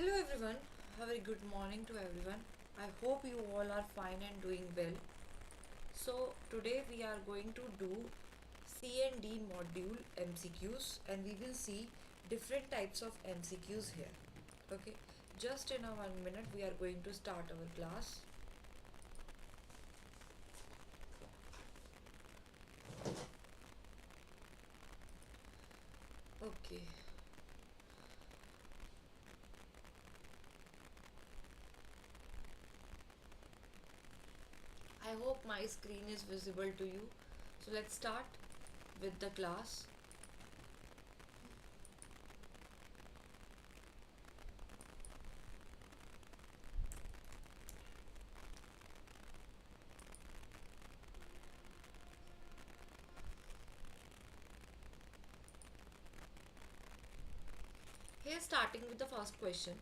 Hello everyone, a very good morning to everyone. I hope you all are fine and doing well. So today we are going to do C and D module MCQs and we will see different types of MCQs here. Okay, just in a 1 minute we are going to start our class. Okay. I hope my screen is visible to you. So let's start with the class. Here starting with the first question.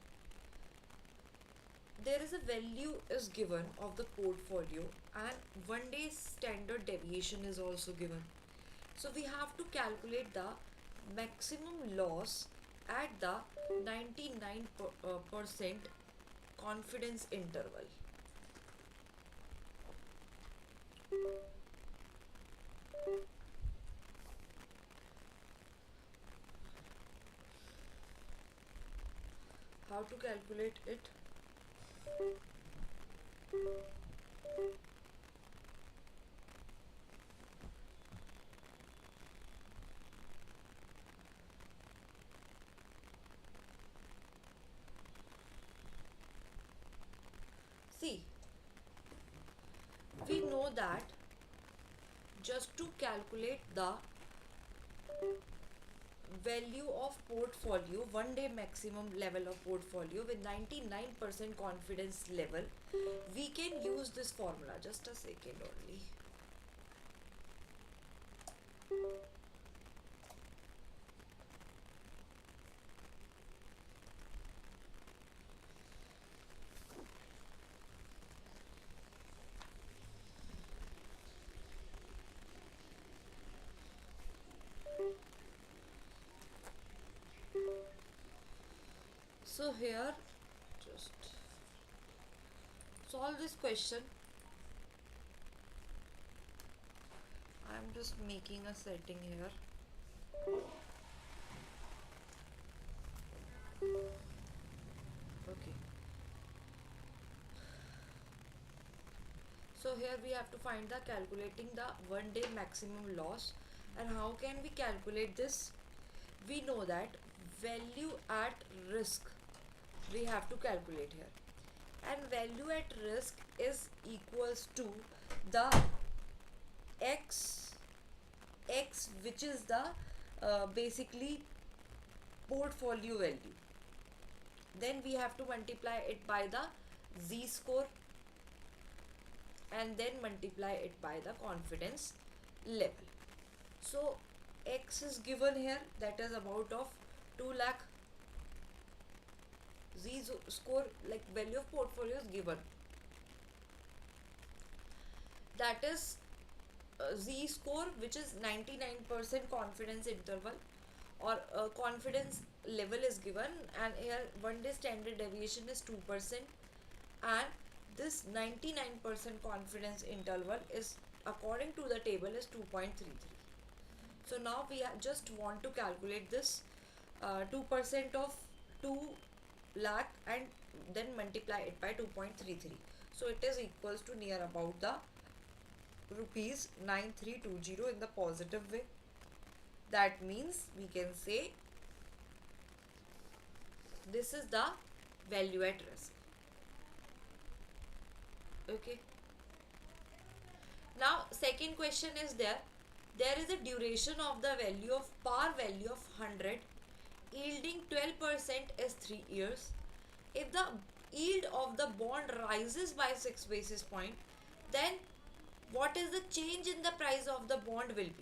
There is a value is given of the portfolio and 1 day standard deviation is also given. So we have to calculate the maximum loss at the 99% confidence interval. How to calculate it? See, we know that just to calculate the value of portfolio, 1 day maximum level of portfolio with 99% confidence level, we can use this formula. Just a second only. So here, just solve this question. I'm just making a setting here. Okay. So here we have to find the calculating the 1 day maximum loss. And how can we calculate this? We know that value at risk we have to calculate here, and value at risk is equals to the x which is the basically portfolio value. Then we have to multiply it by the z score and then multiply it by the confidence level. So x is given here, that is about of 2 lakh. Z score, like value of portfolio, is given, that is Z score, which is 99% confidence interval or confidence level is given, and here 1 day standard deviation is 2%, and this 99% confidence interval is according to the table is 2.33. So now we just want to calculate this 2% of 2 lakh and then multiply it by 2.33. So it is equals to near about the rupees 9320 in the positive way. That means we can say this is the value at risk. Okay. Now second question is there is a duration of the value of par value of 100 yielding 12% is 3 years. If the yield of the bond rises by 6 basis point, then what is the change in the price of the bond will be?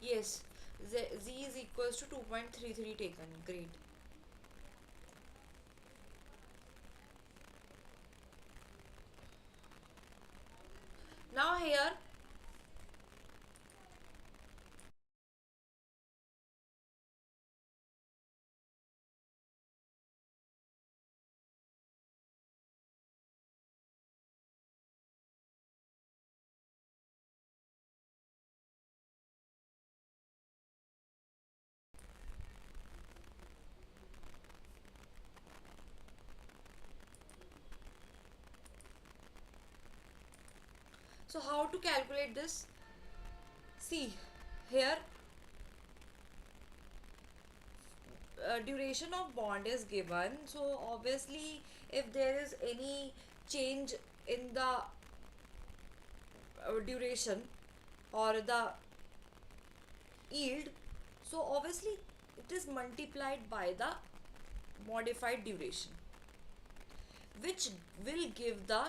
Yes, Z is equals to 2.33 taken. Great. here so how to calculate this? See here, duration of bond is given, so obviously if there is any change in the duration or the yield, so obviously it is multiplied by the modified duration, which will give the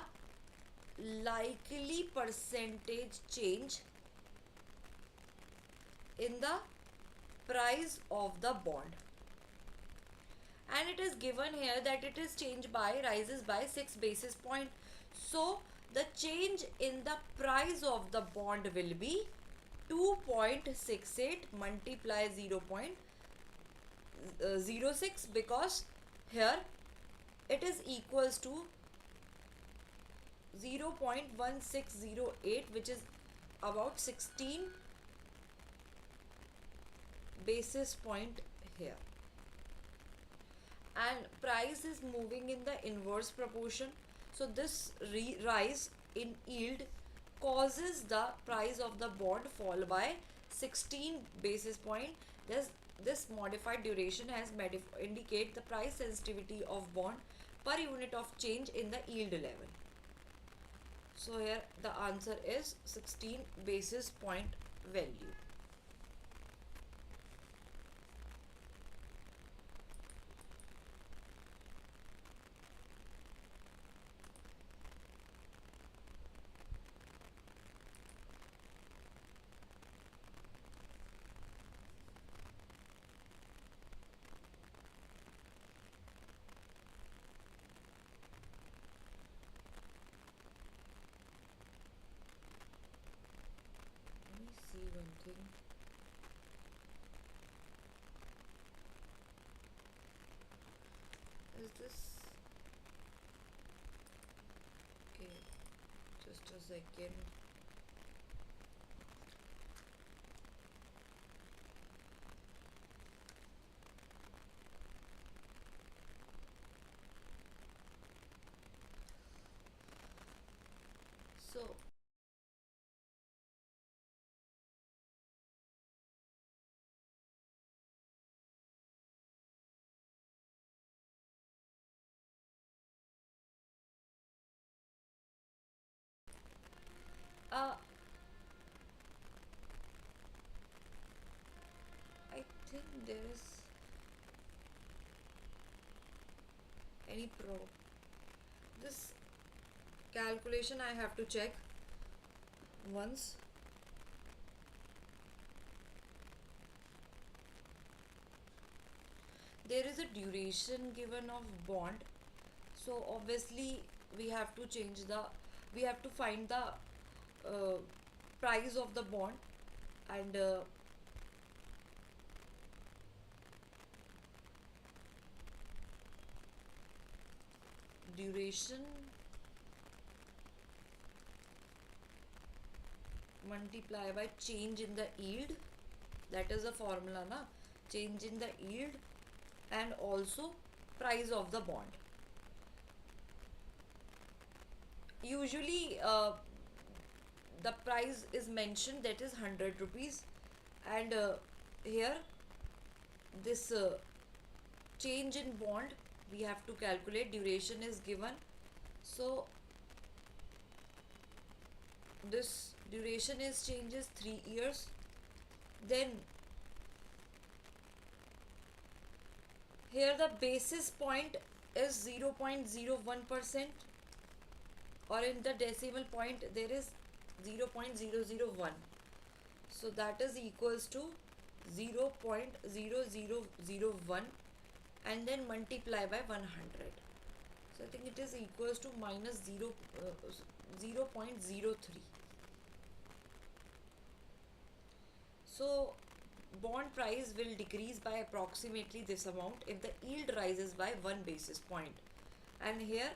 likely percentage change in the price of the bond. And it is given here that it is changed by rises by 6 basis point. So the change in the price of the bond will be 2.68 multiply 0.06, because here it is equals to 0.1608, which is about 16 basis point here, and price is moving in the inverse proportion. So this rise in yield causes the price of the bond fall by 16 basis point. This modified duration has indicate the price sensitivity of bond per unit of change in the yield level. So here the answer is 16 basis point value. Let me see one thing. Is this okay? Just a second. So I think there is any this calculation I have to check once. There is a duration given of bond, so obviously we have to find the price of the bond, and duration multiply by change in the yield, that is a formula na, change in the yield and also price of the bond. Usually the price is mentioned, that is 100 rupees, and here this change in bond we have to calculate. Duration is given, so this duration is changes 3 years. Then here the basis point is 0.01%, or in the decimal point there is 0.001, so that is equals to 0.0001 and then multiply by 100. So I think it is equals to minus 0.03. So bond price will decrease by approximately this amount if the yield rises by 1 basis point, and here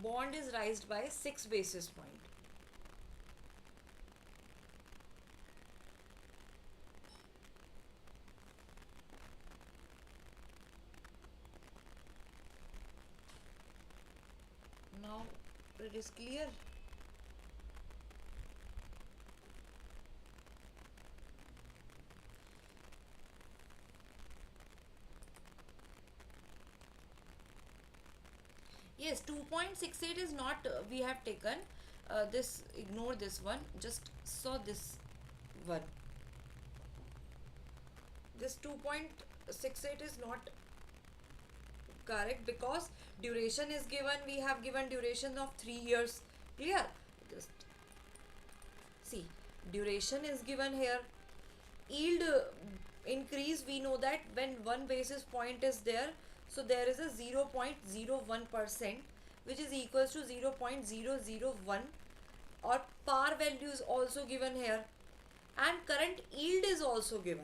bond is raised by 6 basis point. Now it is clear. Yes, 2.68 is not, we have taken this, ignore this one, just saw this one. This 2.68 is not correct because duration is given, we have given duration of 3 years. Clear? Just see, duration is given here. Yield increase, we know that when 1 basis point is there, so there is a 0.01%, which is equals to 0.001, or par value is also given here, and current yield is also given.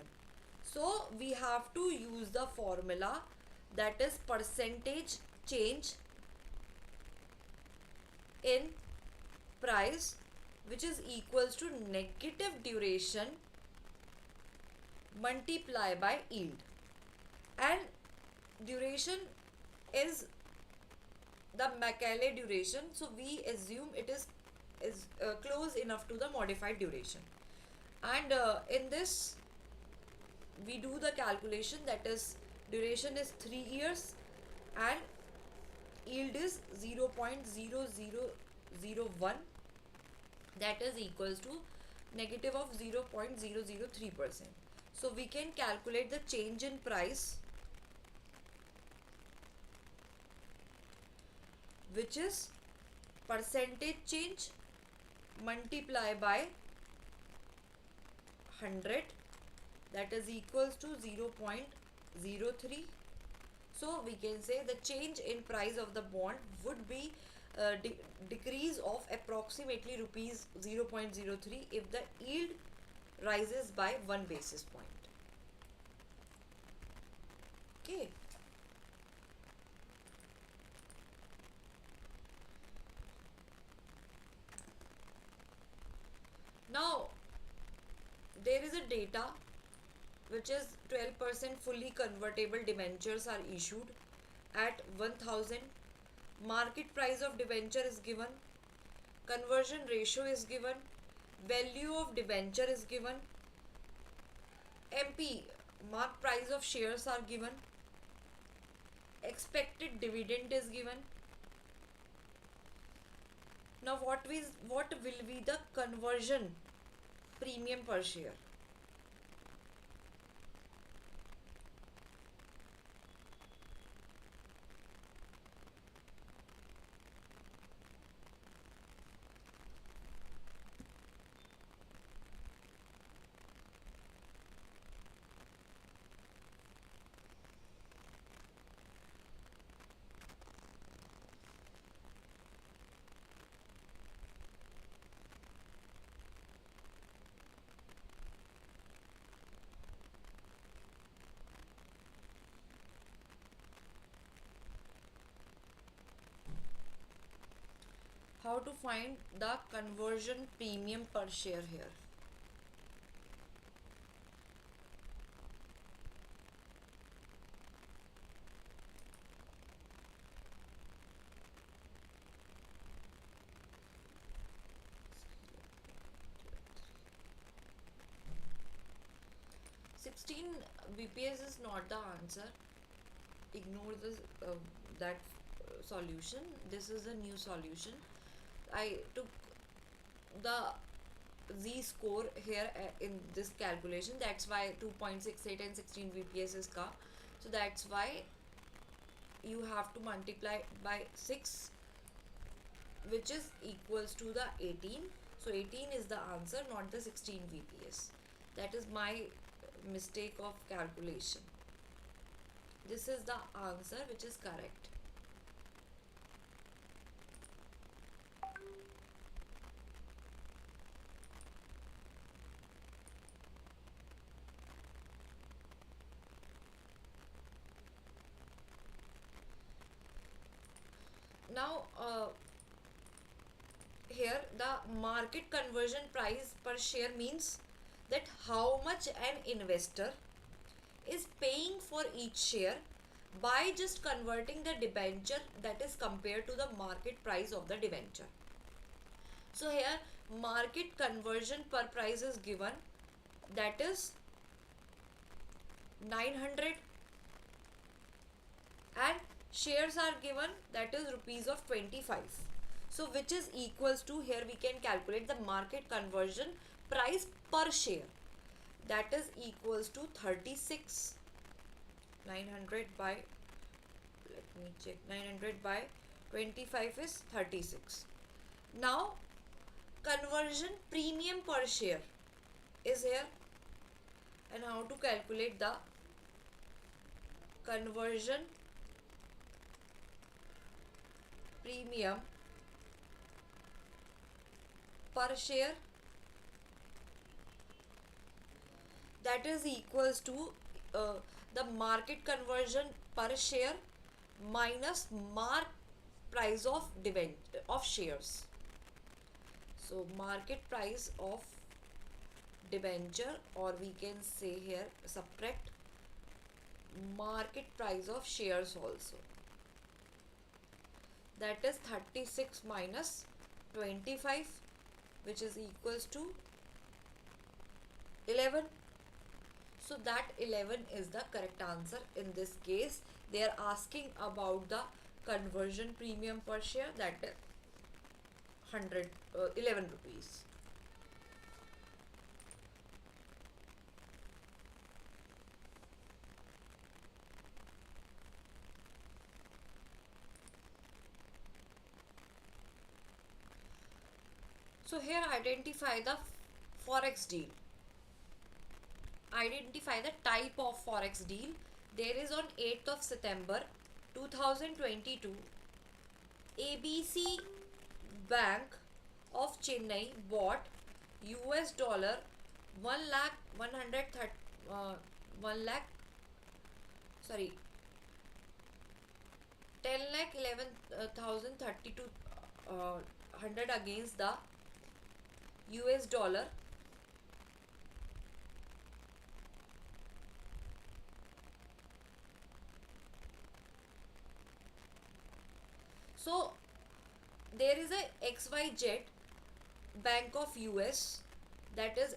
So we have to use the formula, that is percentage change in price, which is equals to negative duration multiply by yield. And duration is the Macaulay duration, so we assume it is close enough to the modified duration. And in this we do the calculation, that is duration is 3 years and yield is 0.0001, that is equals to negative of 0.003%. So we can calculate the change in price, which is percentage change multiply by 100, that is equals to 0.03. So we can say the change in price of the bond would be decrease of approximately rupees 0.03 if the yield rises by 1 basis point. Okay. Now there is a data which is 12% fully convertible debentures are issued at 1000. Market price of debenture is given, conversion ratio is given, value of debenture is given, MP mark price of shares are given, expected dividend is given. Now what will be the conversion premium per share? How to find the conversion premium per share here? BPS is not the answer. Ignore this that solution. This is a new solution. I took the Z score here in this calculation. That's why 2.68 and 16 BPS is ka. So that's why you have to multiply by 6, which is equals to the 18. So 18 is the answer, not the 16 BPS. That is my mistake of calculation. This is the answer which is correct. Now here the market conversion price per share means that how much an investor is paying for each share by just converting the debenture, that is compared to the market price of the debenture. So here market conversion per price is given, that is 900, and shares are given, that is rupees of 25. So which is equals to, here we can calculate the market conversion price per share, that is equals to 36. 900 by, let me check, 900 by 25 is 36. Now conversion premium per share is here, and how to calculate the conversion premium per share, that is equals to the market conversion per share minus mark price of shares. So market price of debenture, or we can say here subtract market price of shares also, that is 36 minus 25, which is equals to 11. So that 11 is the correct answer. In this case they are asking about the conversion premium per share, that is 11 rupees. So here identify the forex deal. Identify the type of forex deal. There is on 8th of September 2022, ABC Bank of Chennai bought US dollar 1 lakh 1 lakh, sorry, 10 lakh 11,032 hundred against the US dollar so there is a XYZ Bank of US that is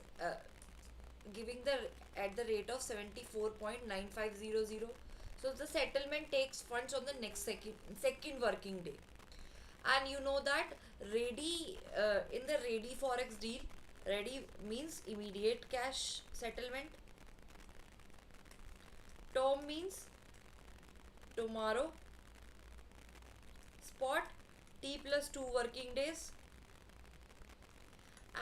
giving the at the rate of 74.9500. So the settlement takes funds on the next second working day, and you know that ready in the ready forex deal, ready means immediate cash settlement, term means tomorrow, spot T plus 2 working days,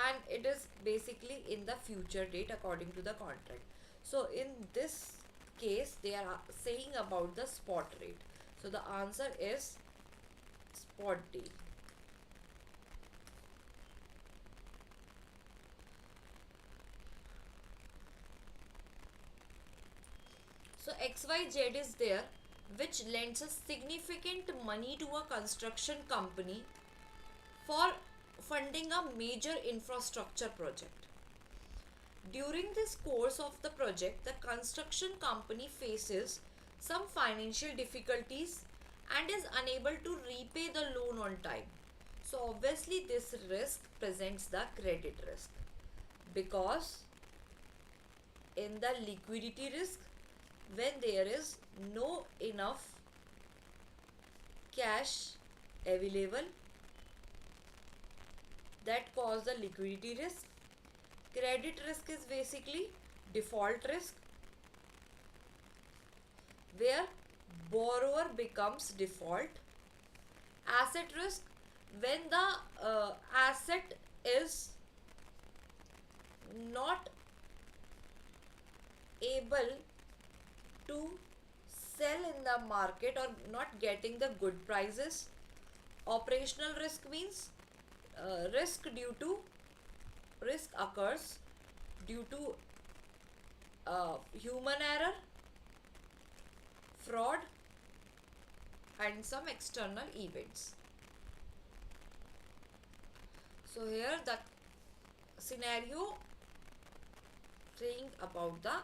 and it is basically in the future date according to the contract. So in this case they are saying about the spot rate. So the answer is spot deal. So XYZ is there, which lends a significant money to a construction company for funding a major infrastructure project. During this course of the project, the construction company faces some financial difficulties and is unable to repay the loan on time. So obviously this risk presents the credit risk, because in the liquidity risk, when there is no enough cash available, that cause the liquidity risk. Credit risk is basically default risk, where borrower becomes default. Asset risk, when the asset is not able to sell in the market or not getting the good prices. Operational risk means risk occurs due to human error, fraud, and some external events. So here the scenario saying about the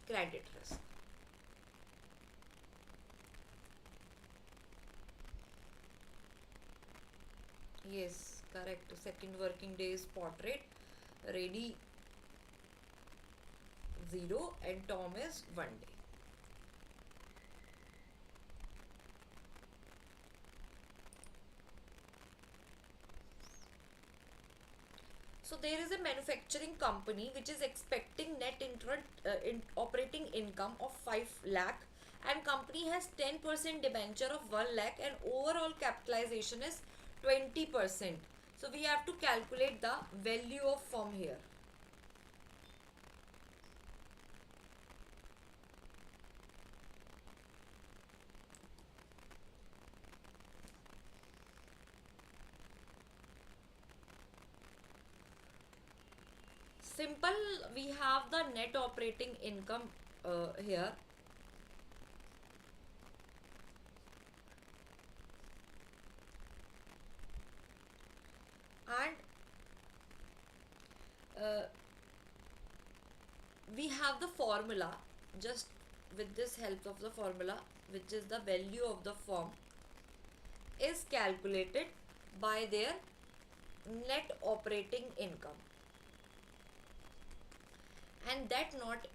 credit risk. Yes, correct. Second working day is portrait, ready 0 and Tom is 1 day. So there is a manufacturing company which is expecting net operating income of 5 lakh, and company has 10% debenture of 1 lakh and overall capitalization is 20%. So we have to calculate the value of firm here. Simple, we have the net operating income here. And uh, we have the formula, just with this help of the formula, which is the value of the firm is calculated by their net operating income, and that not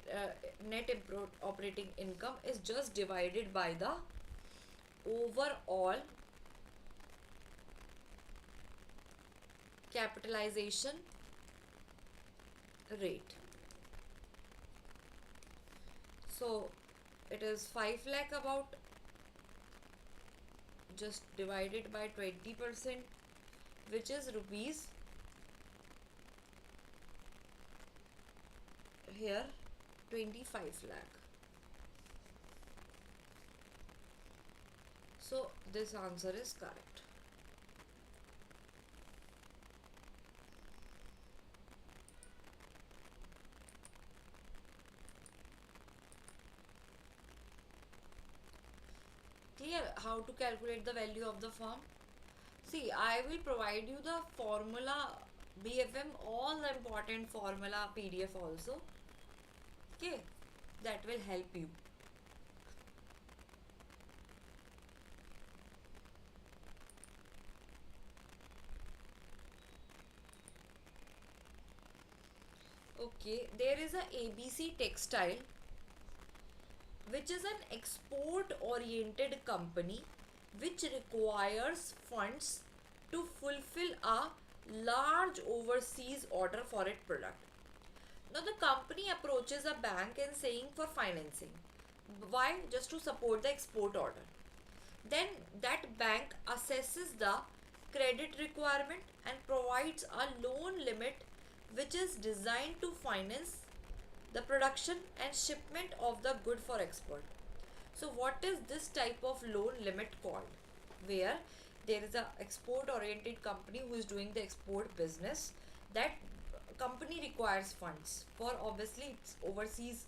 operating income is just divided by the overall capitalization rate. So it is 5 lakh about, just divided by 20%, which is rupees here 25 lakh. So this answer is correct. Clear how to calculate the value of the firm? See, I will provide you the formula BFM, all the important formula PDF also. Okay, that will help you. Okay, there is a ABC Textile, which is an export oriented company which requires funds to fulfill a large overseas order for its product. Now the company approaches a bank and saying for financing. Why? Just to support the export order. Then that bank assesses the credit requirement and provides a loan limit which is designed to finance the production and shipment of the good for export. So what is this type of loan limit called? Where there is a export oriented company who is doing the export business, that company requires funds for obviously its overseas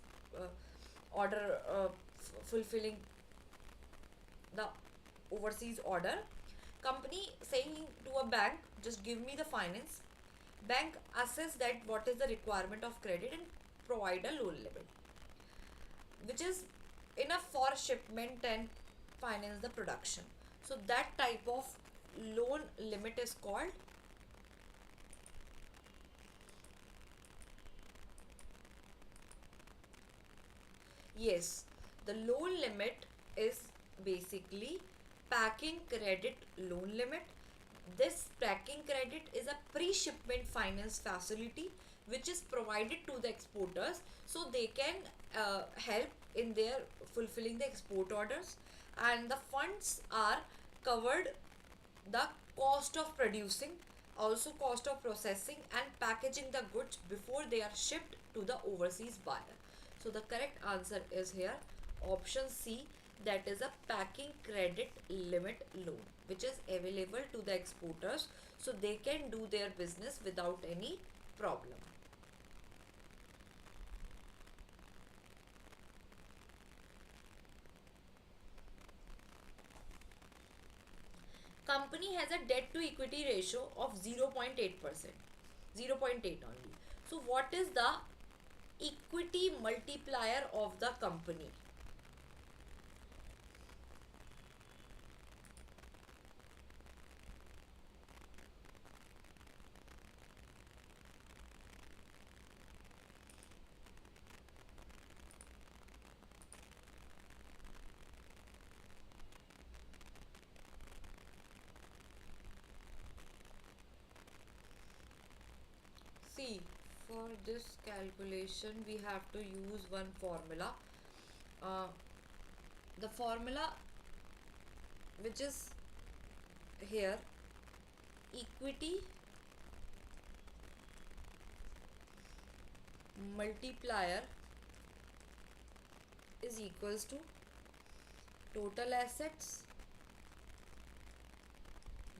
order, fulfilling the overseas order. Company saying to a bank, just give me the finance. Bank assess that what is the requirement of credit and provide a loan limit which is enough for shipment and finance the production. So that type of loan limit is called yes, the loan limit is basically packing credit loan limit. This packing credit is a pre-shipment finance facility which is provided to the exporters so they can help in their fulfilling the export orders, and the funds are covered the cost of producing, also cost of processing and packaging the goods before they are shipped to the overseas buyer. So the correct answer is here option C, that is a packing credit limit loan which is available to the exporters so they can do their business without any problem. company has a debt to equity ratio of 0.8%, 0.8 only. So what is the equity multiplier of the company? See, for this calculation we have to use one formula. Uh, the formula which is here, equity multiplier is equals to total assets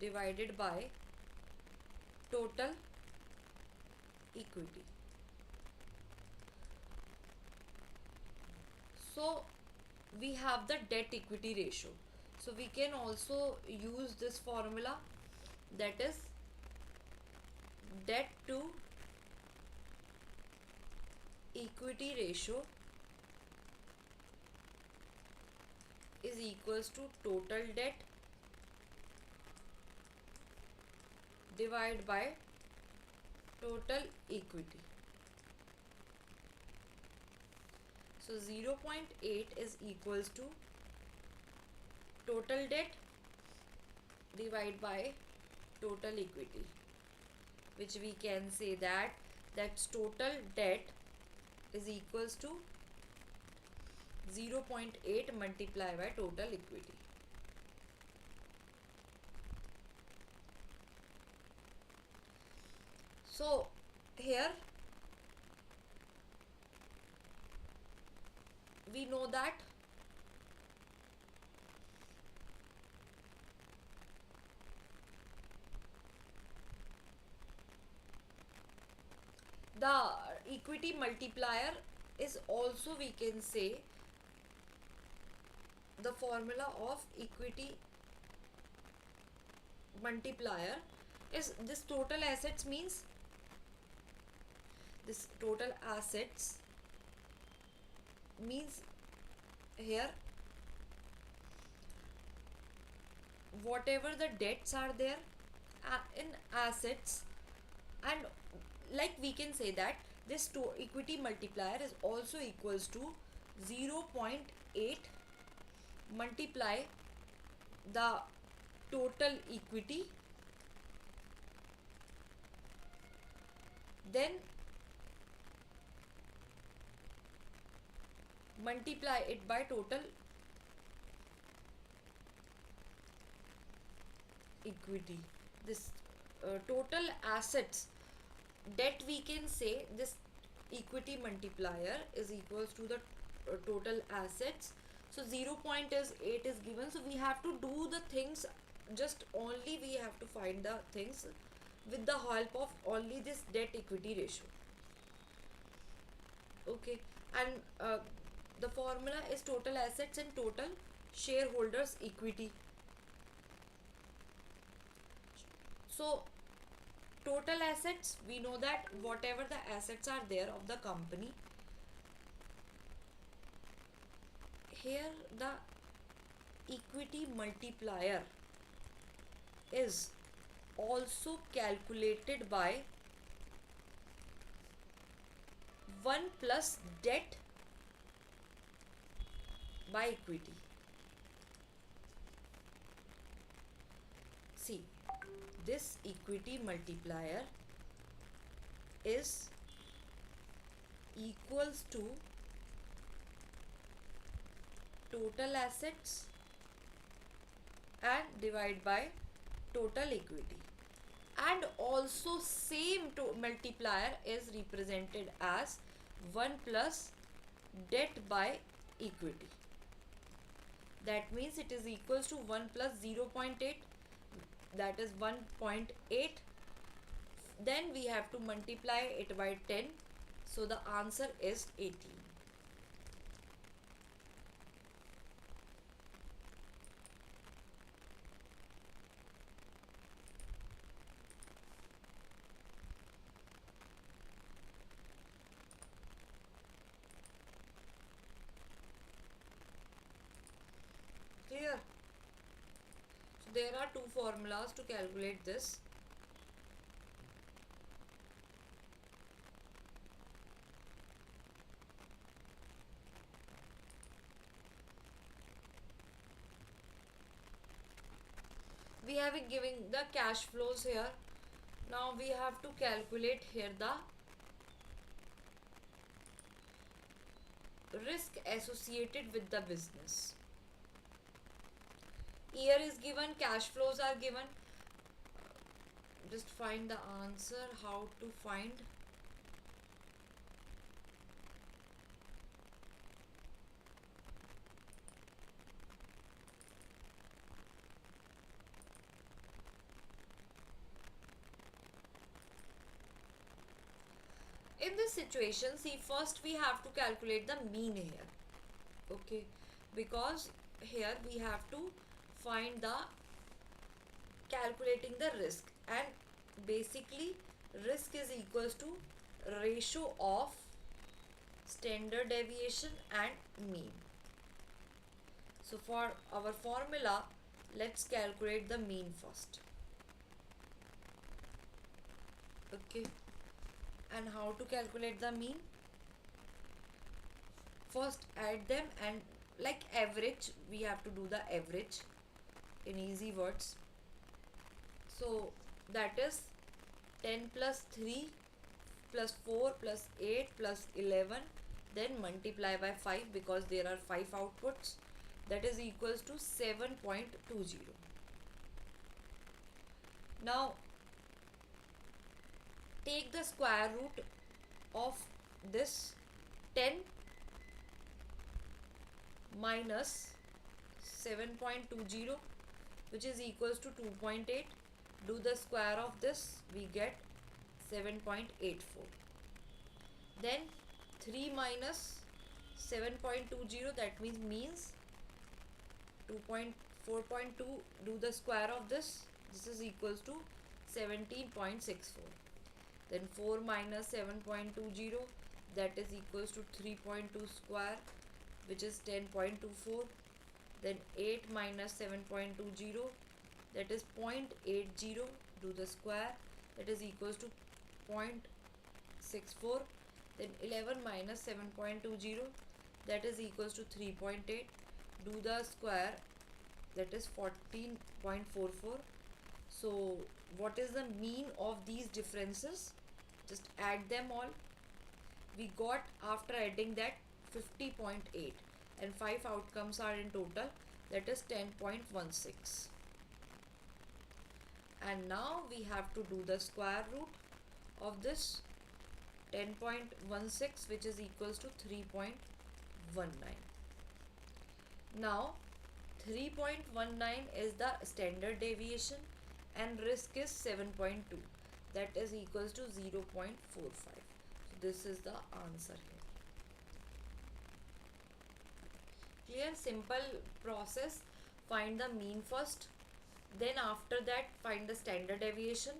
divided by total equity. So we have the debt equity ratio, so we can also use this formula, that is debt to equity ratio is equals to total debt divided by total equity. So 0.8 is equals to total debt divided by total equity, which we can say that that's total debt is equals to 0.8 multiplied by total equity. So here we know that the equity multiplier is also, we can say, the formula of equity multiplier is this total assets, means this total assets means here whatever the debts are there in assets, and like we can say that this equity multiplier is also equals to 0.8 multiply the total equity, then multiply it by total equity. This total assets debt, we can say this equity multiplier is equals to the total assets. So 0.8 is given, so we have to do the things, just only we have to find the things with the help of only this debt equity ratio. Okay, and the formula is total assets and total shareholders equity. So total assets, we know that whatever the assets are there of the company, here the equity multiplier is also calculated by 1 plus debt by equity. See, this equity multiplier is equals to total assets and divide by total equity, and also same to multiplier is represented as 1 plus debt by equity. That means it is equals to 1 plus 0.8, that is 1.8. Then we have to multiply it by 10, so the answer is 18. So there are two formulas to calculate this. We have been giving the cash flows here. Now we have to calculate here the risk associated with the business. Year is given, cash flows are given. Just find the answer, how to find. In this situation, see, first we have to calculate the mean here. Okay, because here we have to find the calculating the risk, and basically risk is equals to ratio of standard deviation and mean. So for our formula, let's calculate the mean first. Okay, and how to calculate the mean? First add them, and like average, we have to do the average in easy words. So that is 10 plus 3 plus 4 plus 8 plus 11, then multiply by 5 because there are 5 outputs, that is equals to 7.20. Now take the square root of this 10 minus 7.20, which is equals to 2.8. Do the square of this, we get 7.84. Then 3 minus 7.20, that means 4.2. Do the square of this is equals to 17.64. Then 4 minus 7.20, that is equals to 3.2 square, which is 10.24. Then 8 minus 7.20, that is 0.80. Do the square, that is equals to 0.64. Then 11 minus 7.20, that is equals to 3.8. Do the square, that is 14.44. So what is the mean of these differences? Just add them all. We got, after adding that, 50.8, and 5 outcomes are in total, that is 10.16. And now we have to do the square root of this 10.16, which is equals to 3.19. Now 3.19 is the standard deviation and risk is 7.2, that is equals to 0.45. So this is the answer here. Clear? Simple process. Find the mean first, then after that find the standard deviation,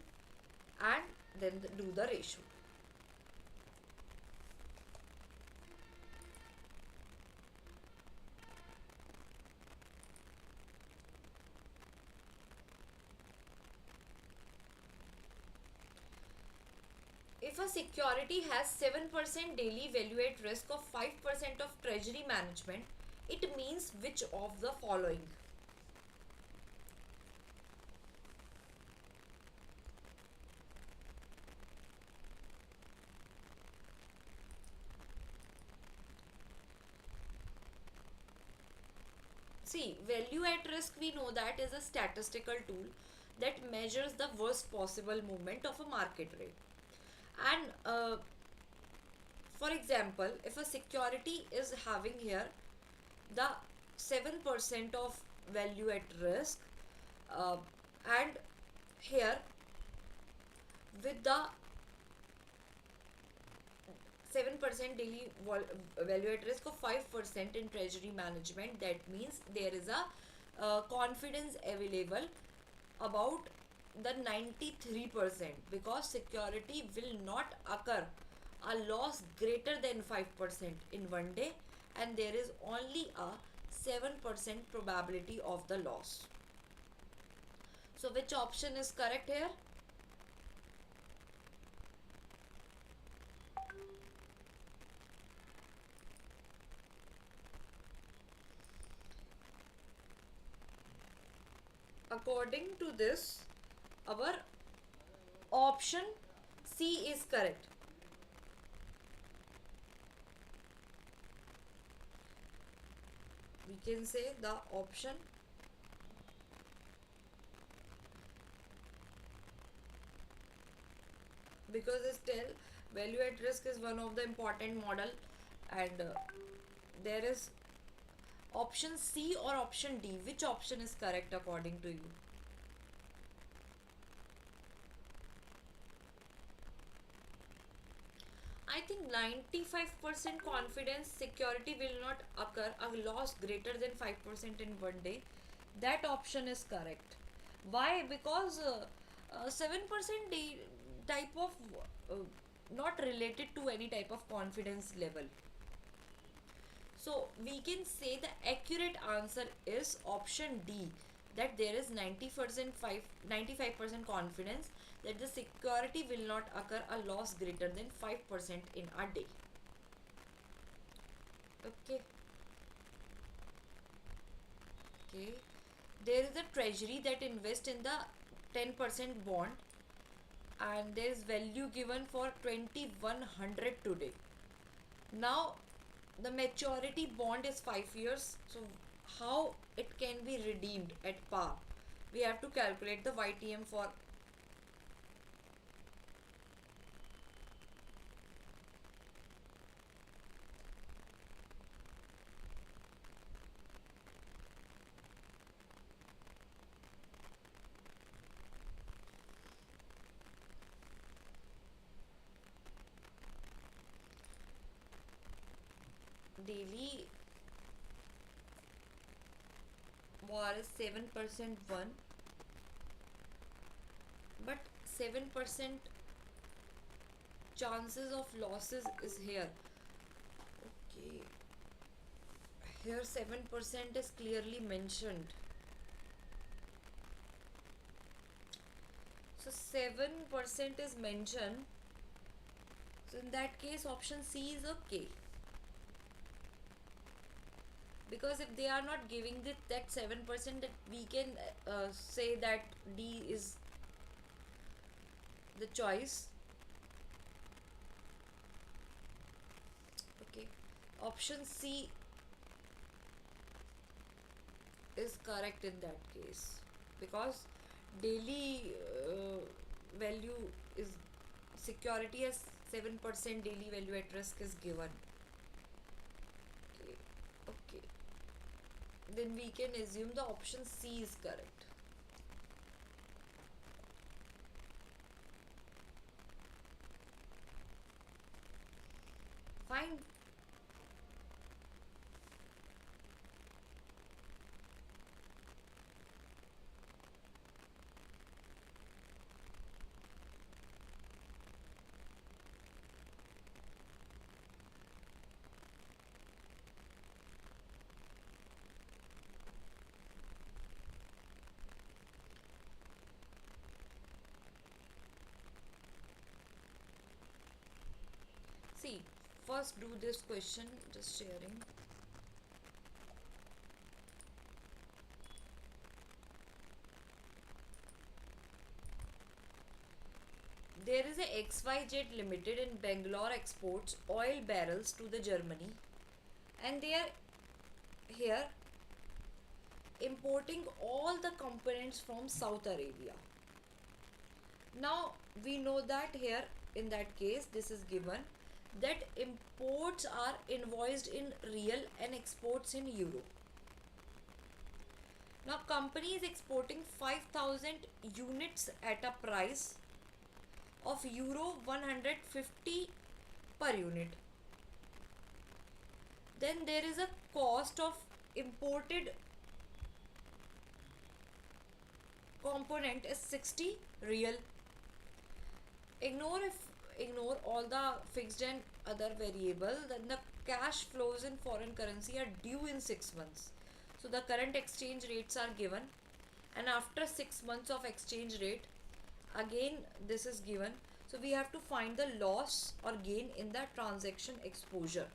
and then do the ratio. If a security has 7% daily value at risk of 5% of treasury management, it means which of the following? See, value at risk, we know that is a statistical tool that measures the worst possible movement of a market rate. And for example, if a security is having here the 7% of value at risk, and here with the 7% daily value at risk of 5% in treasury management, that means there is a confidence available about the 93%, because security will not occur a loss greater than 5% in one day, and there is only a 7% probability of the loss. So which option is correct here? According to this, our option C is correct. We can say the option because still value at risk is one of the important model, and there is option C or option D. Which option is correct according to you? I think 95% confidence security will not occur a loss greater than 5% in one day. That option is correct. Why? Because 7% type of not related to any type of confidence level. So we can say the accurate answer is option D, that there is 95% confidence that the security will not occur a loss greater than 5% in a day. Okay. Okay. There is a treasury that invests in the 10% bond, and there is value given for 2100 today. Now the maturity bond is 5 years, so how it can be redeemed at par? We have to calculate the YTM for daily war is 7% one, but 7% chances of losses is here. Okay, here 7% is clearly mentioned. So 7% is mentioned. So in that case, option C is okay. Because if they are not giving that 7%, that we can say that D is the choice. Okay, option C is correct in that case, because daily value is security as 7% daily value at risk is given. Okay, okay, then we can assume the option C is correct. Fine. See, first do this question, just sharing. There is a XYZ Limited in Bangalore exports oil barrels to the Germany, and they are here importing all the components from South Arabia. Now we know that here in that case this is given that imports are invoiced in real and exports in euro. Now company is exporting 5000 units at a price of euro 150 per unit. Then there is a cost of imported component is 60 real. Ignore all the fixed and other variable, then the cash flows in foreign currency are due in 6 months. So the current exchange rates are given, and after 6 months of exchange rate, again this is given. So we have to find the loss or gain in the transaction exposure.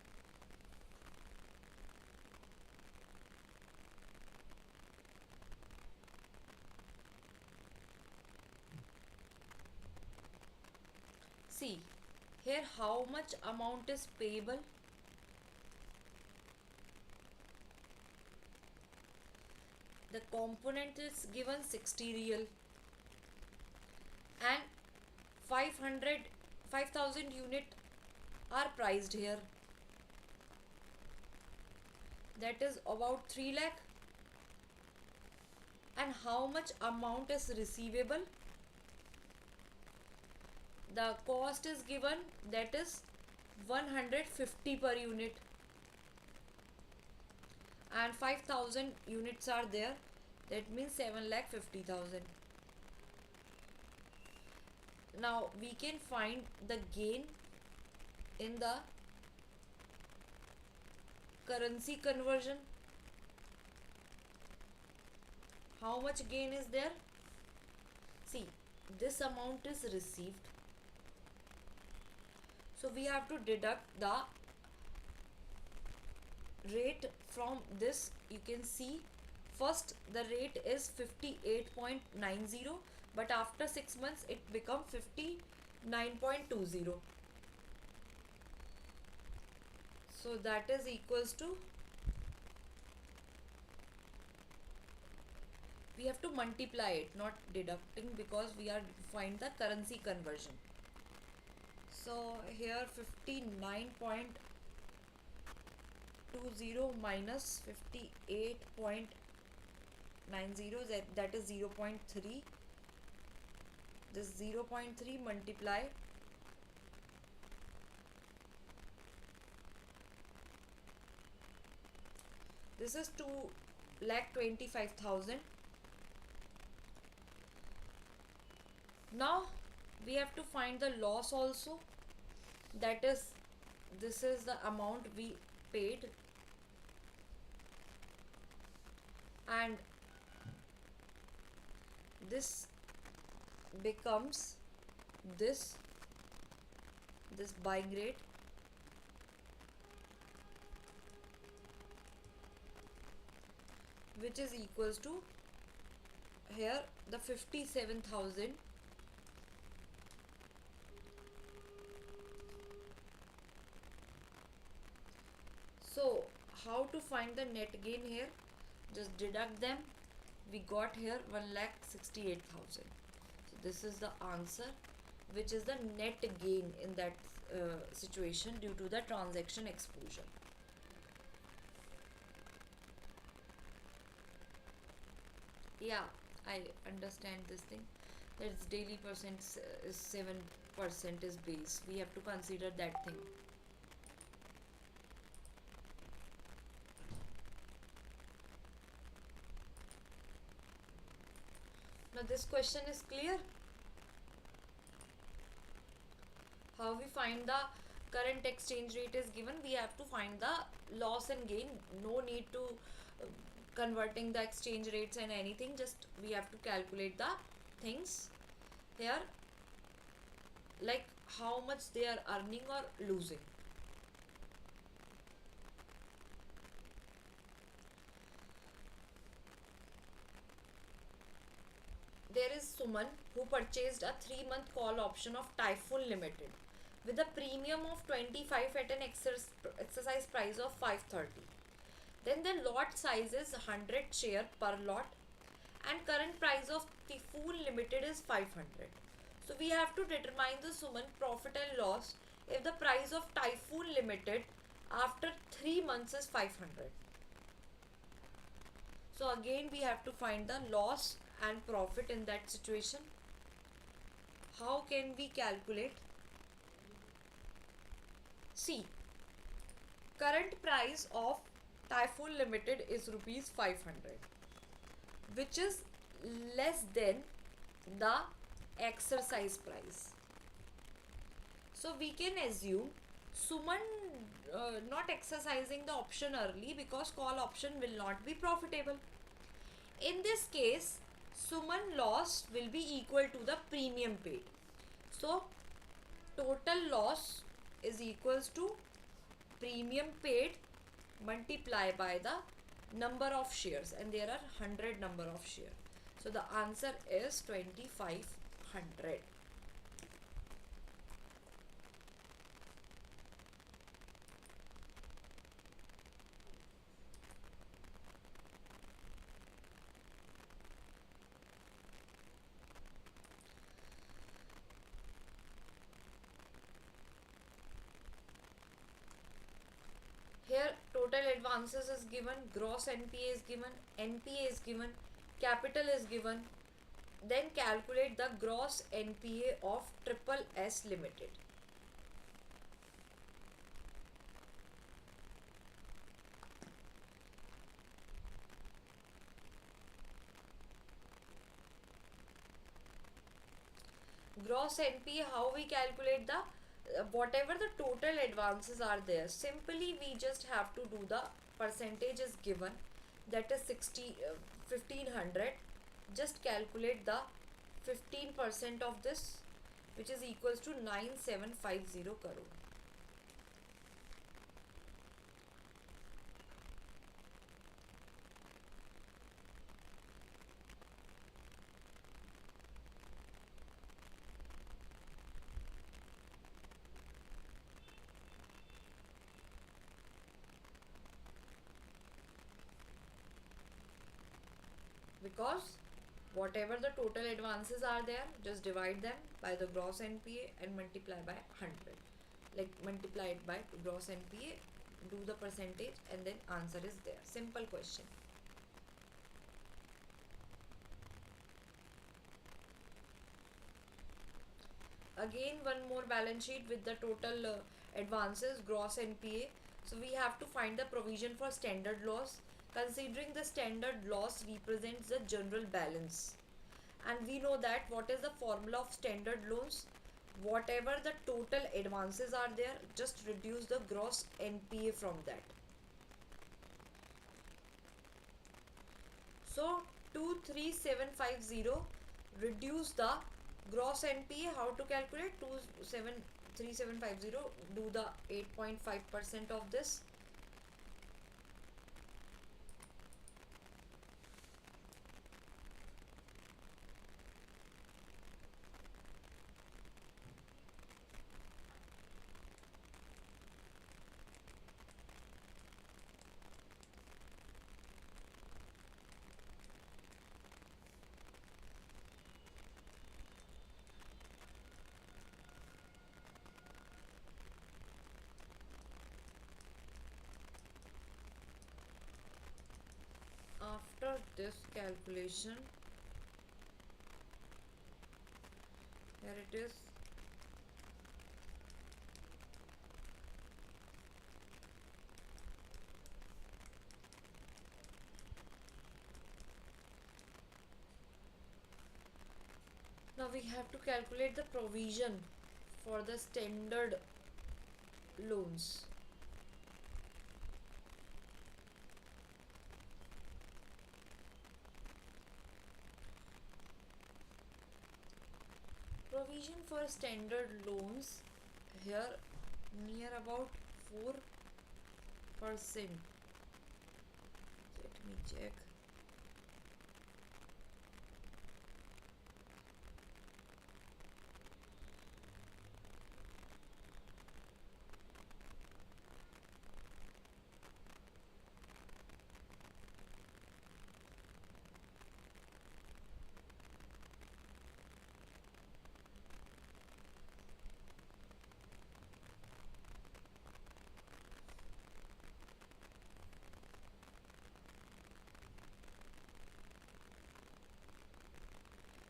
See here how much amount is payable. The component is given 60 real and 5,000 unit are priced here. That is about 3 lakh. And how much amount is receivable? The cost is given, that is 150 per unit, and 5,000 units are there, that means 7,50,000. Now we can find the gain in the currency conversion. How much gain is there? See, this amount is received, so we have to deduct the rate from this. You can see first the rate is 58.90, but after 6 months it become 59.20. So that is equals to, we have to multiply it, not deducting, because we are find the currency conversion. So here 59.20 minus 58.90, that is 0.3. This 0.3 multiply this is 2,25,000. Now we have to find the loss also, that is, this is the amount we paid, and this becomes this buying rate, which is equals to here the 57,000 . So how to find the net gain here? Just deduct them. We got here 1,68,000. So this is the answer, which is the net gain in that situation due to the transaction exposure. Yeah, I understand this thing. That its daily percent is 7% is base. We have to consider that thing. Now this question is clear. How we find the current exchange rate is given, we have to find the loss and gain. No need to converting the exchange rates and anything, just we have to calculate the things here, like how much they are earning or losing. There is Suman who purchased a 3-month call option of Typhoon Limited with a premium of 25 at an exercise price of 530. Then the lot size is 100 share per lot and current price of Typhoon Limited is 500. So we have to determine the Suman profit and loss if the price of Typhoon Limited after 3 months is 500. So again we have to find the loss and profit in that situation. How can we calculate? See, current price of Typhoon Limited is rupees 500, which is less than the exercise price. So we can assume Suman not exercising the option early because call option will not be profitable. In this case, Suman loss will be equal to the premium paid. So total loss is equals to premium paid multiply by the number of shares, and there are 100 number of shares. So the answer is 2500. Here total advances is given, gross NPA is given, NPA is given, capital is given. Then calculate the gross NPA of Triple S Limited. Gross NPA, how we calculate the whatever the total advances are there, simply we just have to do the percentage is given, that is 1500. Just calculate the 15% of this, which is equals to 9750 crore. Because whatever the total advances are there, just divide them by the gross NPA and multiply by 100. Like multiply it by gross NPA, do the percentage, and then answer is there. Simple question. Again one more balance sheet with the total advances, gross NPA. So we have to find the provision for standard loss, considering the standard loss represents the general balance, and we know that what is the formula of standard loans, whatever the total advances are there, just reduce the gross NPA from that. So 23750, reduce the gross NPA. How to calculate? 3750, do the 8.5% of this. After this calculation, here it is. Now we have to calculate the provision for the standard loans. Provision for standard loans here near about 4%. Let me check.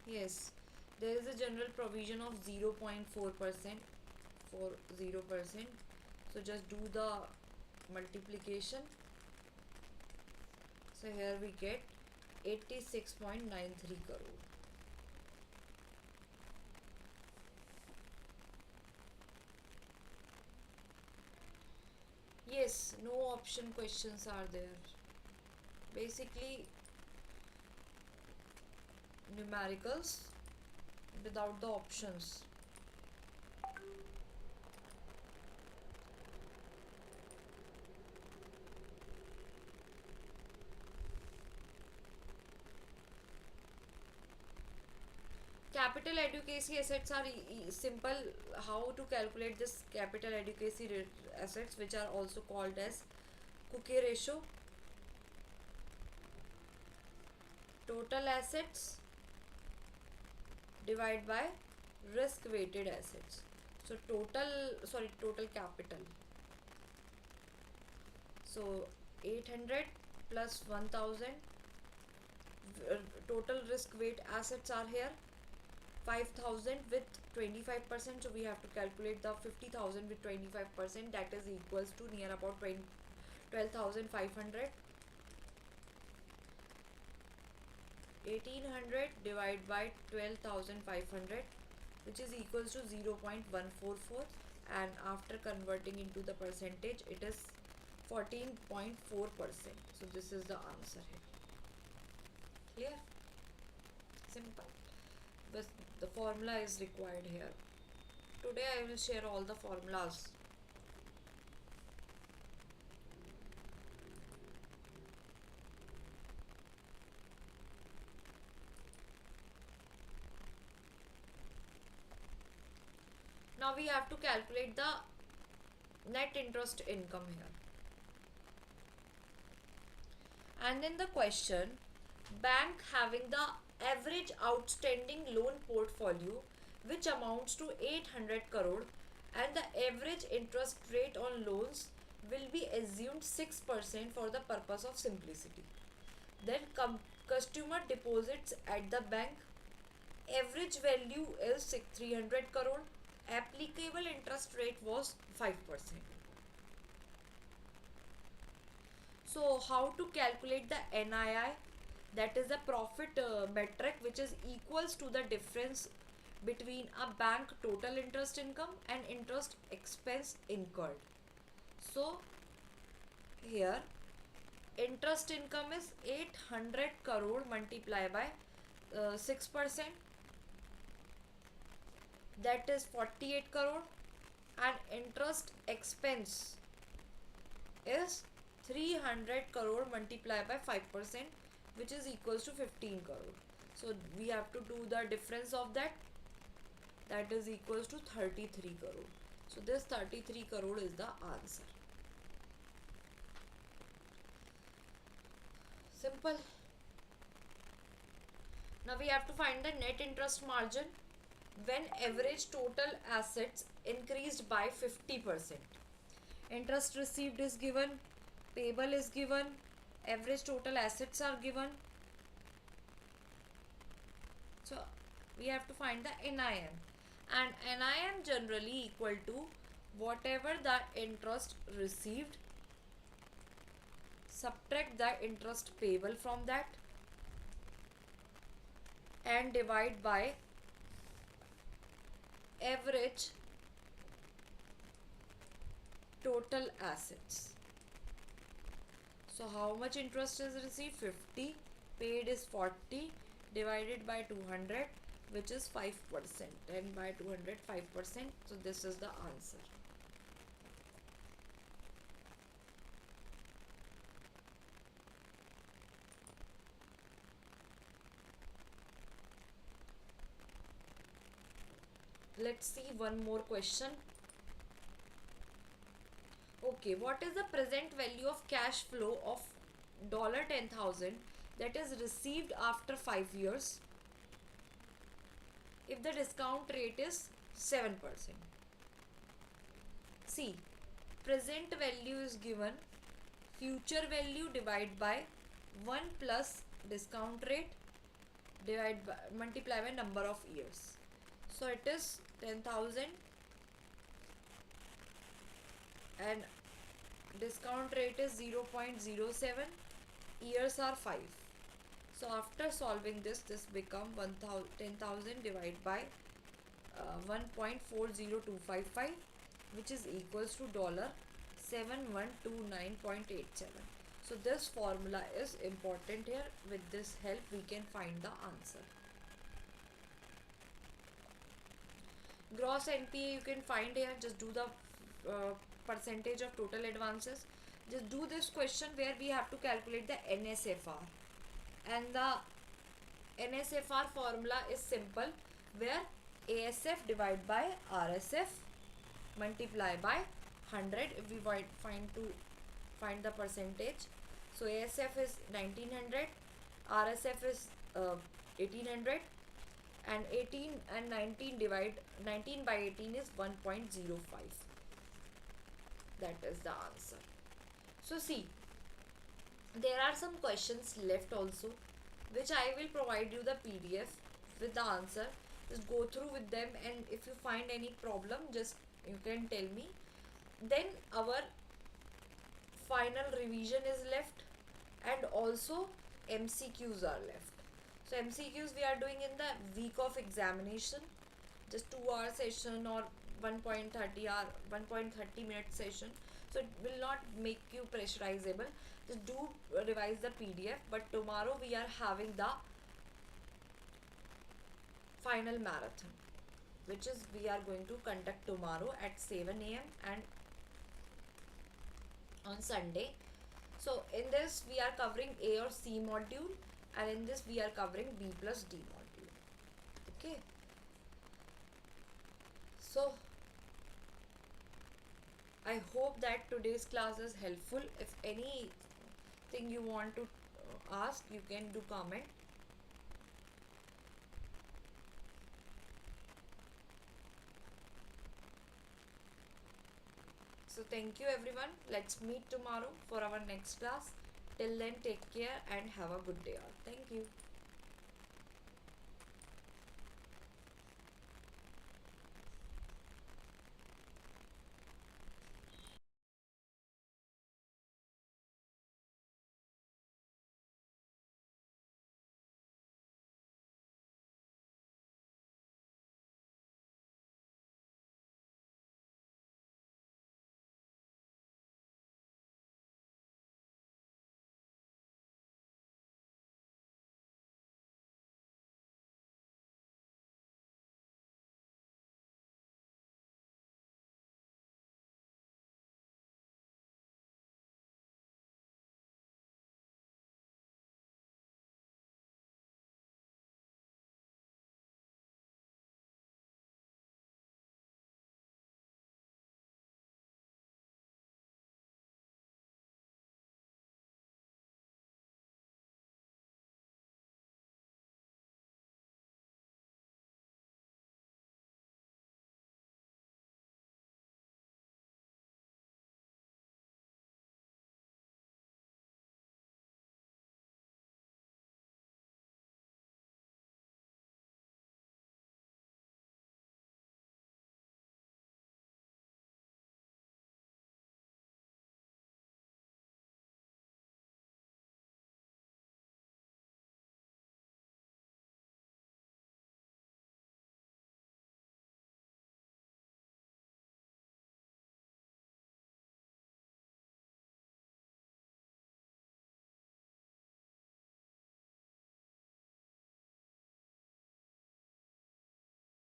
Yes, there is a general provision of 0.4% for 0%. So just do the multiplication. So here we get 86.93 crore. Yes, no option questions are there. Basically, numericals without the options. Capital adequacy assets are simple. How to calculate this capital adequacy assets, which are also called as cookie ratio? Total assets divided by risk weighted assets. So total capital. So 800 plus 1000. Total risk weight assets are here 5000 with 25%. So we have to calculate the 50,000 with 25%. That is equals to near about 12,500. 1800 divided by 12,500, which is equals to 0.144, and after converting into the percentage it is 14.4%. So this is the answer here. Clear? Simple. But the formula is required here. Today I will share all the formulas. Now we have to calculate the net interest income here. And in the question, bank having the average outstanding loan portfolio which amounts to 800 crore and the average interest rate on loans will be assumed 6% for the purpose of simplicity. Then customer deposits at the bank, average value is 300 crore, applicable interest rate was 5%. So how to calculate the NII? That is the profit metric, which is equals to the difference between a bank total interest income and interest expense incurred. So here interest income is 800 crore multiplied by 6%, that is 48 crore, and interest expense is 300 crore multiplied by 5%, which is equals to 15 crore. So we have to do the difference of that. That is equals to 33 crore. So this 33 crore is the answer. Simple. Now we have to find the net interest margin when average total assets increased by 50%. Interest received is given, payable is given, average total assets are given. So we have to find the NIM, and NIM generally equal to whatever the interest received, subtract the interest payable from that, and divide by average total assets. So how much interest is received? 50, paid is 40, divided by 200, which is 5%, 10 by 200, 5%. So this is the answer. Let's see one more question. Okay, what is the present value of cash flow of $10,000 that is received after 5 years if the discount rate is 7%? See, present value is given, future value divided by 1 plus discount rate divided by multiply by number of years. So it is 10,000 and discount rate is 0.07, years are 5. So after solving this become 10,000 divided by 1.40255, which is equals to $7129.87. So this formula is important here. With this help we can find the answer. Gross NPA you can find here. Just do the percentage of total advances. Just do this question where we have to calculate the NSFR, and the NSFR formula is simple, where ASF divided by RSF multiply by 100 if we find the percentage. So ASF is 1900, RSF is 1800, and 18 and 19 by 18 is 1.05. That is the answer. So see, there are some questions left also, which I will provide you the PDF with the answer. Just go through with them, and if you find any problem, just you can tell me. Then our final revision is left, and also MCQs are left. So MCQs we are doing in the week of examination, just 2 hour session or 1.30 minute session. So it will not make you pressurizable. Just do revise the PDF. But tomorrow we are having the final marathon, which is we are going to conduct tomorrow at 7 a.m. and on Sunday. So in this we are covering A or C module, and in this we are covering B plus D module. Okay. So I hope that today's class is helpful. If anything you want to ask, you can do comment. So thank you everyone. Let's meet tomorrow for our next class. Till then, take care and have a good day all. Thank you.